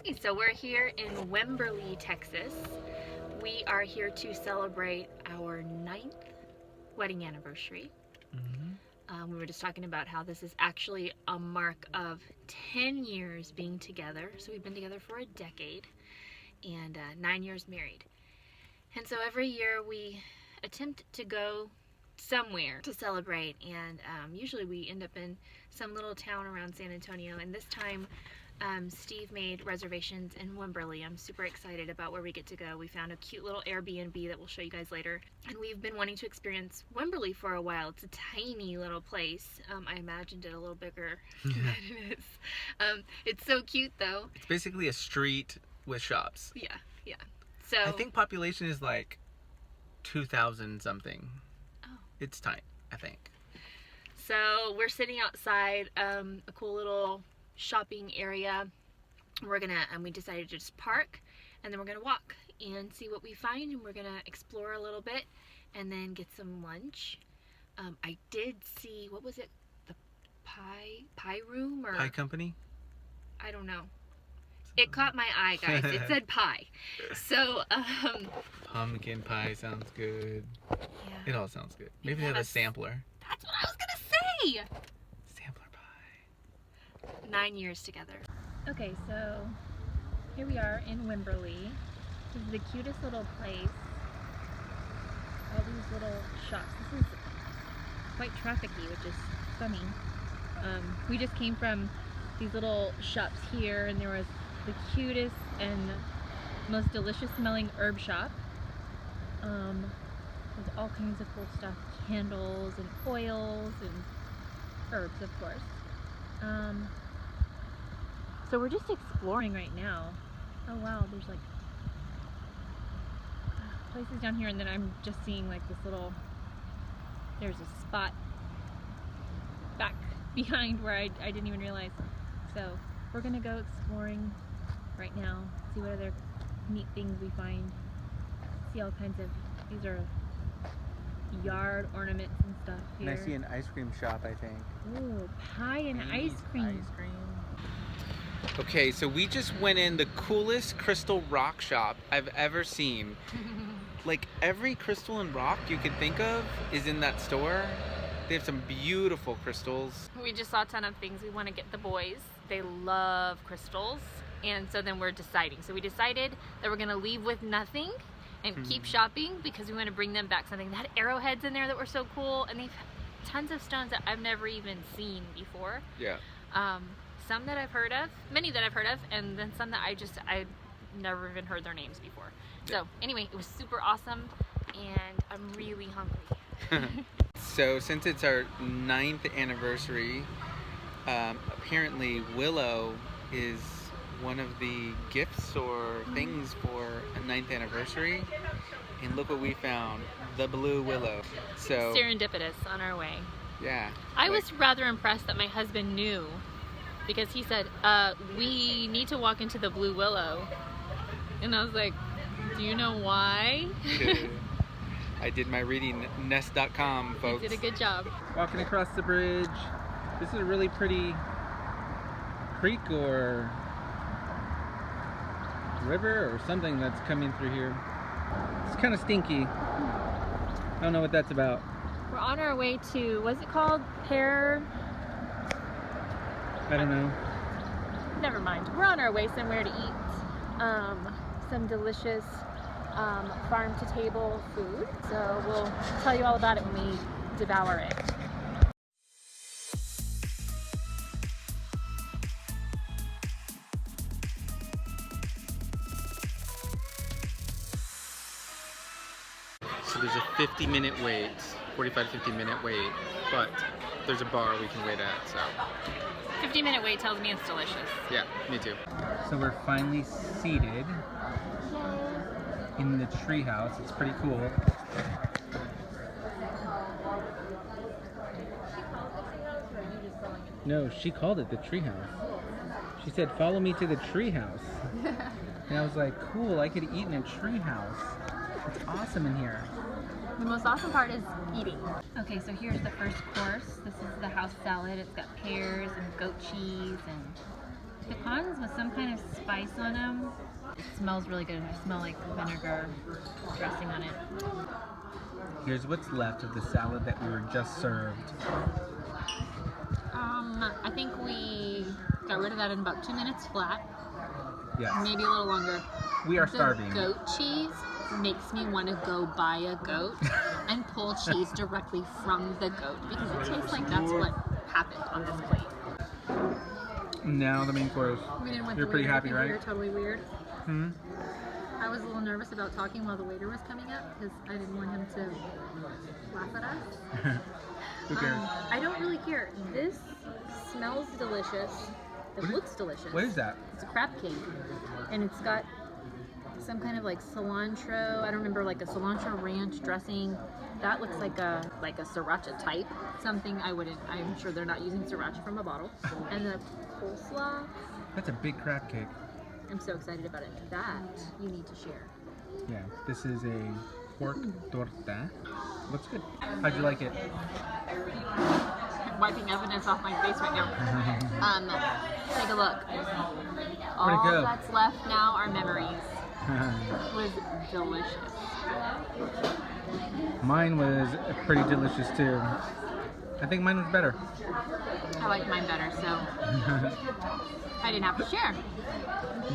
Okay, so we're here in Wimberley, Texas. We are here to celebrate our 9th wedding anniversary. We were just talking about how this is actually a mark of 10 years being together. So we've been together for a decade and 9 years married. And so every year we attempt to go somewhere to celebrate, and usually we end up in some little town around San Antonio, and this time Steve made reservations in Wimberley. I'm super excited about where we get to go. We found a cute little Airbnb that we'll show you guys later, and we've been wanting to experience Wimberley for a while. It's a tiny little place. I imagined it a little bigger than it is. It's so cute though. It's basically a street with shops. Yeah. So I think population is like 2,000 something. Oh. It's tight, I think. So we're sitting outside a cool little shopping area. We're gonna we decided to just park, and then we're gonna walk and see what we find, and we're gonna explore a little bit and then get some lunch. I did see, what was it, the pie room or Pie company? I don't know. It caught my eye, guys. It said pie. So Pumpkin pie sounds good. yeah, It all sounds good. Maybe they have a sampler. that's what I was gonna say. Sampler pie. 9 years together. Okay, so here we are in Wimberley. This is the cutest little place. All these little shops. This is quite trafficky, which is funny. We just came from these little shops here, and there was the cutest and most delicious smelling herb shop. With all kinds of cool stuff, candles and oils and herbs, of course. So we're just exploring right now. Oh wow, there's like places down here, and then I'm just seeing like this little, there's a spot back behind where I didn't even realize. So we're gonna go exploring right now, see what other neat things we find. See all kinds of, these are yard ornaments and stuff here. And I see an ice cream shop, I think. Ooh, pie and ice cream. Okay, so we just went in the coolest crystal rock shop I've ever seen. Like every crystal and rock you could think of is in that store. They have some beautiful crystals. We just saw a ton of things we want to get the boys. They love crystals, and so then we're deciding. So we decided that we're going to leave with nothing and keep shopping, because we want to bring them back something. They had arrowheads in there that were so cool, and they've tons of stones that I've never even seen before. Yeah. Some that I've heard of, many that I've heard of, and then some that I've never even heard their names before. So anyway, it was super awesome, and I'm really hungry. So since it's our 9th anniversary, apparently Willow is one of the gifts or things for a 9th anniversary. And look what we found, the blue willow. So Serendipitous on our way. yeah. I was rather impressed that my husband knew, because he said, we need to walk into the blue willow. And I was like, do you know why? I did my reading, nest.com, folks. You did a good job. Walking across the bridge. This is a really pretty creek or river or something that's coming through here. It's kind of stinky. I don't know what that's about. We're on our way to, what's it called? I don't know. Never mind. We're on our way somewhere to eat some delicious farm-to-table food. So we'll tell you all about it when we devour it. So there's a 50-minute wait, 45 to 50-minute wait, but there's a bar we can wait at, so. 50-minute wait tells me it's delicious. Yeah, me too. So we're finally seated in the treehouse. It's pretty cool. No, she called it the treehouse. She said, "Follow me to the treehouse." And I was like, "Cool! I could eat in a treehouse. It's awesome in here." The most awesome part is eating. Okay, so here's the first course. This is the house salad. It's got pears and goat cheese and pecans with some kind of spice on them. It smells really good. I smell like vinegar dressing on it. Here's what's left of the salad that we were just served. I think we got rid of that in about 2 minutes flat. Yes. Maybe a little longer. We are starving. The goat cheese makes me want to go buy a goat and pull cheese directly from the goat because it tastes like that's what happened on this plate. Now the main course. You're pretty happy, right? You're totally weird. Hmm? I was a little nervous about talking while the waiter was coming up because I didn't want him to laugh at us. Who cares? I don't really care. This smells delicious. It looks delicious. What is that? It's a crab cake, and it's got some kind of like cilantro. I don't remember, like a cilantro ranch dressing. That looks like a sriracha type. Something I wouldn't. I'm sure they're not using sriracha from a bottle. And the coleslaw. That's a big crab cake. I'm so excited about it. That you need to share. Yeah, this is a pork torta. Looks good. How'd you like it? I'm wiping evidence off my face right now. Take a look. Where'd it go? All that's left now are memories. It was delicious. Mine was pretty delicious too. I think mine was better. I like mine better, so I didn't have to share.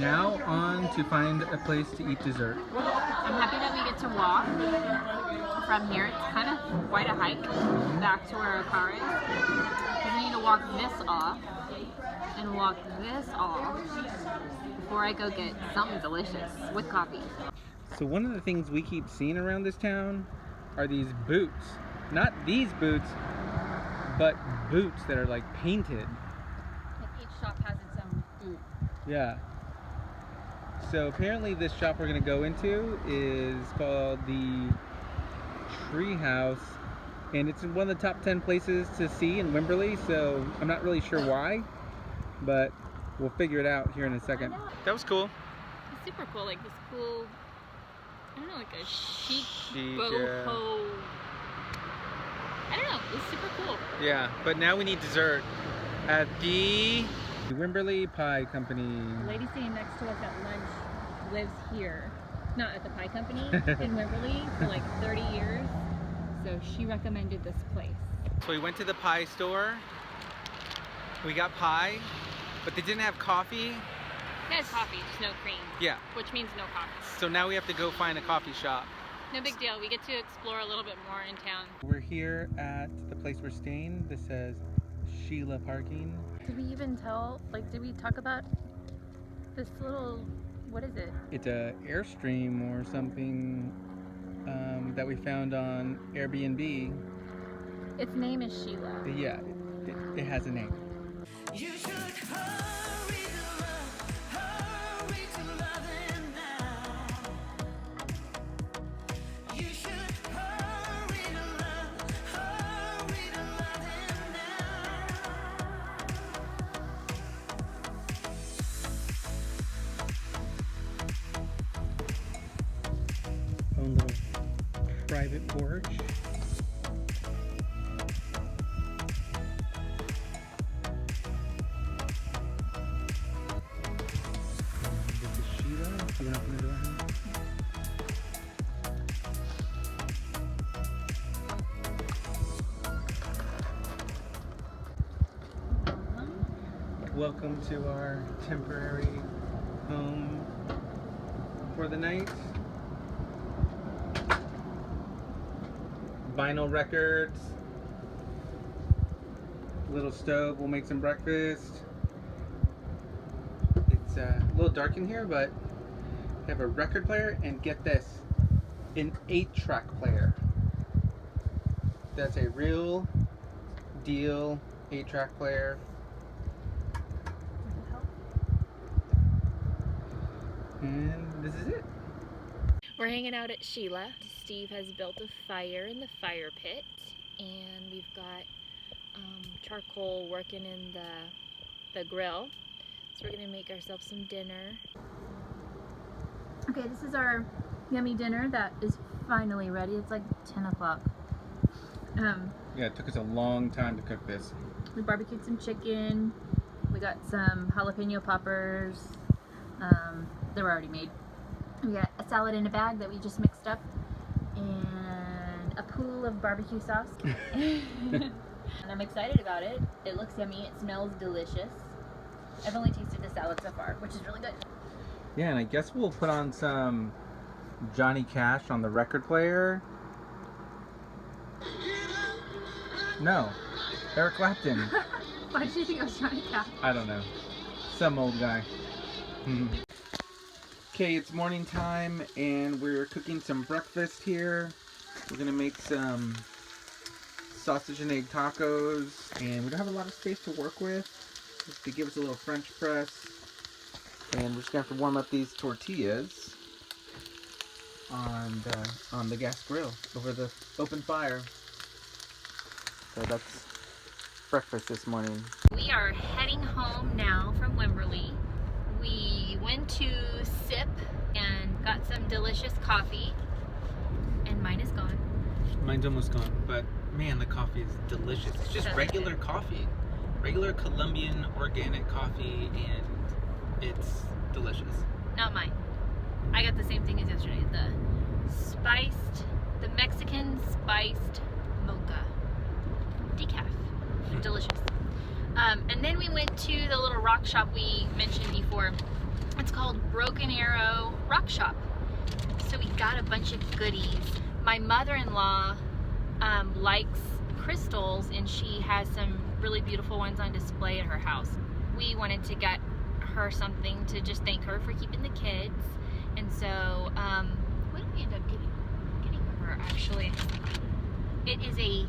Now on to find a place to eat dessert. I'm happy that we get to walk from here. It's kind of quite a hike back to where our car is. Because we need to walk this off and walk this off before I go get something delicious with coffee. So one of the things we keep seeing around this town are these boots. Not these boots, but boots that are like painted. Like each shop has its own boot. Yeah. So apparently this shop we're going to go into is called the Treehouse, and it's one of the top 10 places to see in Wimberley, so I'm not really sure why, but we'll figure it out here in a second. That was cool. It's super cool, like this cool, I don't know, like a chic yeah. boho. I don't know, it's super cool. Yeah, but now we need dessert at the Wimberley Pie Company. The lady sitting next to us at lunch lives here, not at the pie company, in Wimberley for like 30 years. So she recommended this place. So we went to the pie store. We got pie, but they didn't have coffee. It has coffee, just no cream. Yeah. Which means no coffee. So now we have to go find a coffee shop. No big deal. We get to explore a little bit more in town. We're here at the place we're staying. This says Sheila Parking. Did we even tell, like, did we talk about this little, what is it? It's a Airstream or something that we found on Airbnb. Its name is Sheila. Yeah, it has a name. You should hurry to loving now. You should hurry to loving now. Own little private porch. This is Sheila. You want to open the door, honey? Welcome to our temporary home for the night. Vinyl records, little stove, we'll make some breakfast. It's a little dark in here, but we have a record player, and get this, an 8-track player. That's a real deal 8-track player. And this is it. We're hanging out at Sheila. Steve has built a fire in the fire pit, and we've got charcoal working in the grill. So we're gonna make ourselves some dinner. Okay, this is our yummy dinner that is finally ready. It's like 10 o'clock. Yeah, it took us a long time to cook this. We barbecued some chicken. We got some jalapeno poppers. They were already made. We got a salad in a bag that we just mixed up, and a pool of barbecue sauce. And I'm excited about it. It looks yummy. It smells delicious. I've only tasted the salad so far, which is really good. Yeah, and I guess we'll put on some Johnny Cash on the record player. No, Eric Clapton. Why did you think it was Johnny Cash? I don't know. Some old guy. Okay, it's morning time and we're cooking some breakfast here. We're gonna make some sausage and egg tacos, and we don't have a lot of space to work with. Just to give us a little French press. And we're just gonna have to warm up these tortillas on the gas grill over the open fire. So that's breakfast this morning. We are heading home now from Wimberley. We went to Sip and got some delicious coffee, and mine is gone. Mine's almost gone, but man, the coffee is delicious. It's just So regular good. coffee. Regular Colombian organic coffee, and it's delicious. Not mine. I got the same thing as yesterday. The Mexican spiced mocha decaf. Delicious. And then we went to the little rock shop we mentioned before. It's called Broken Arrow Rock Shop. So we got a bunch of goodies. My mother-in-law likes crystals, and she has some really beautiful ones on display at her house. We wanted to get her something to just thank her for keeping the kids. And so, what did we end up getting her actually? It is a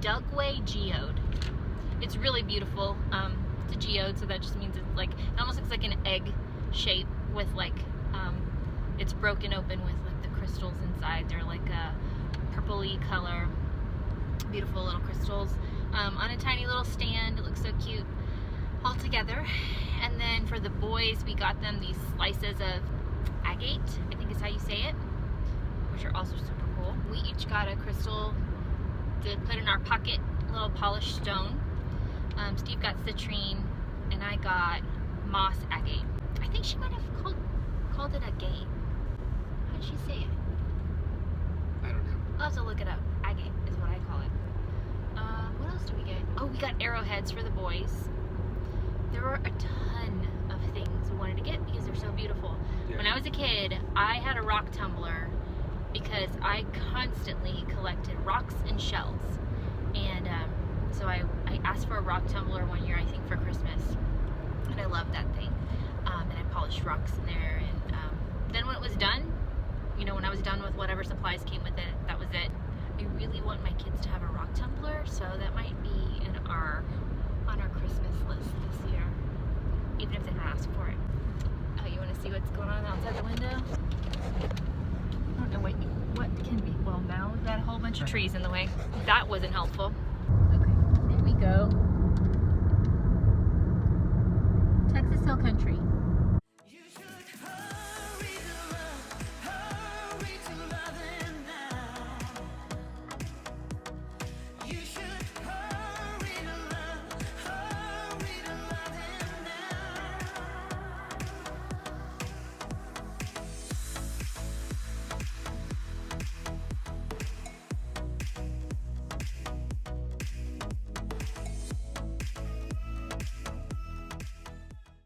Dugway geode. It's really beautiful. It's a geode, so that just means it's like, it almost looks like an egg shape with like, it's broken open with like the crystals inside. They're like a purpley color. Beautiful little crystals on a tiny little stand. It looks so cute all together. And then for the boys, we got them these slices of agate, I think is how you say it, which are also super cool. We each got a crystal to put in our pocket, a little polished stone. Steve got citrine, and I got moss agate. I think she might have called it agate. How did she say it? I don't know. I'll have to look it up. Agate is what I call it. What else did we get? Oh, we got arrowheads for the boys. There were a ton of things we wanted to get because they're so beautiful. Yeah. When I was a kid, I had a rock tumbler because I constantly collected rocks and shells. And so I asked for a rock tumbler one year, I think, for Christmas. And I loved that thing. And I polished rocks in there. And then when it was done, you know, when I was done with whatever supplies came with it, that was it. I really want my kids to have a rock tumbler, so that might be on our Christmas list this year, even if they don't ask for it. Oh, you want to see what's going on outside the window? I don't know what can be. Well, now we've got a whole bunch of trees in the way. That wasn't helpful. Okay, there we go. Texas Hill Country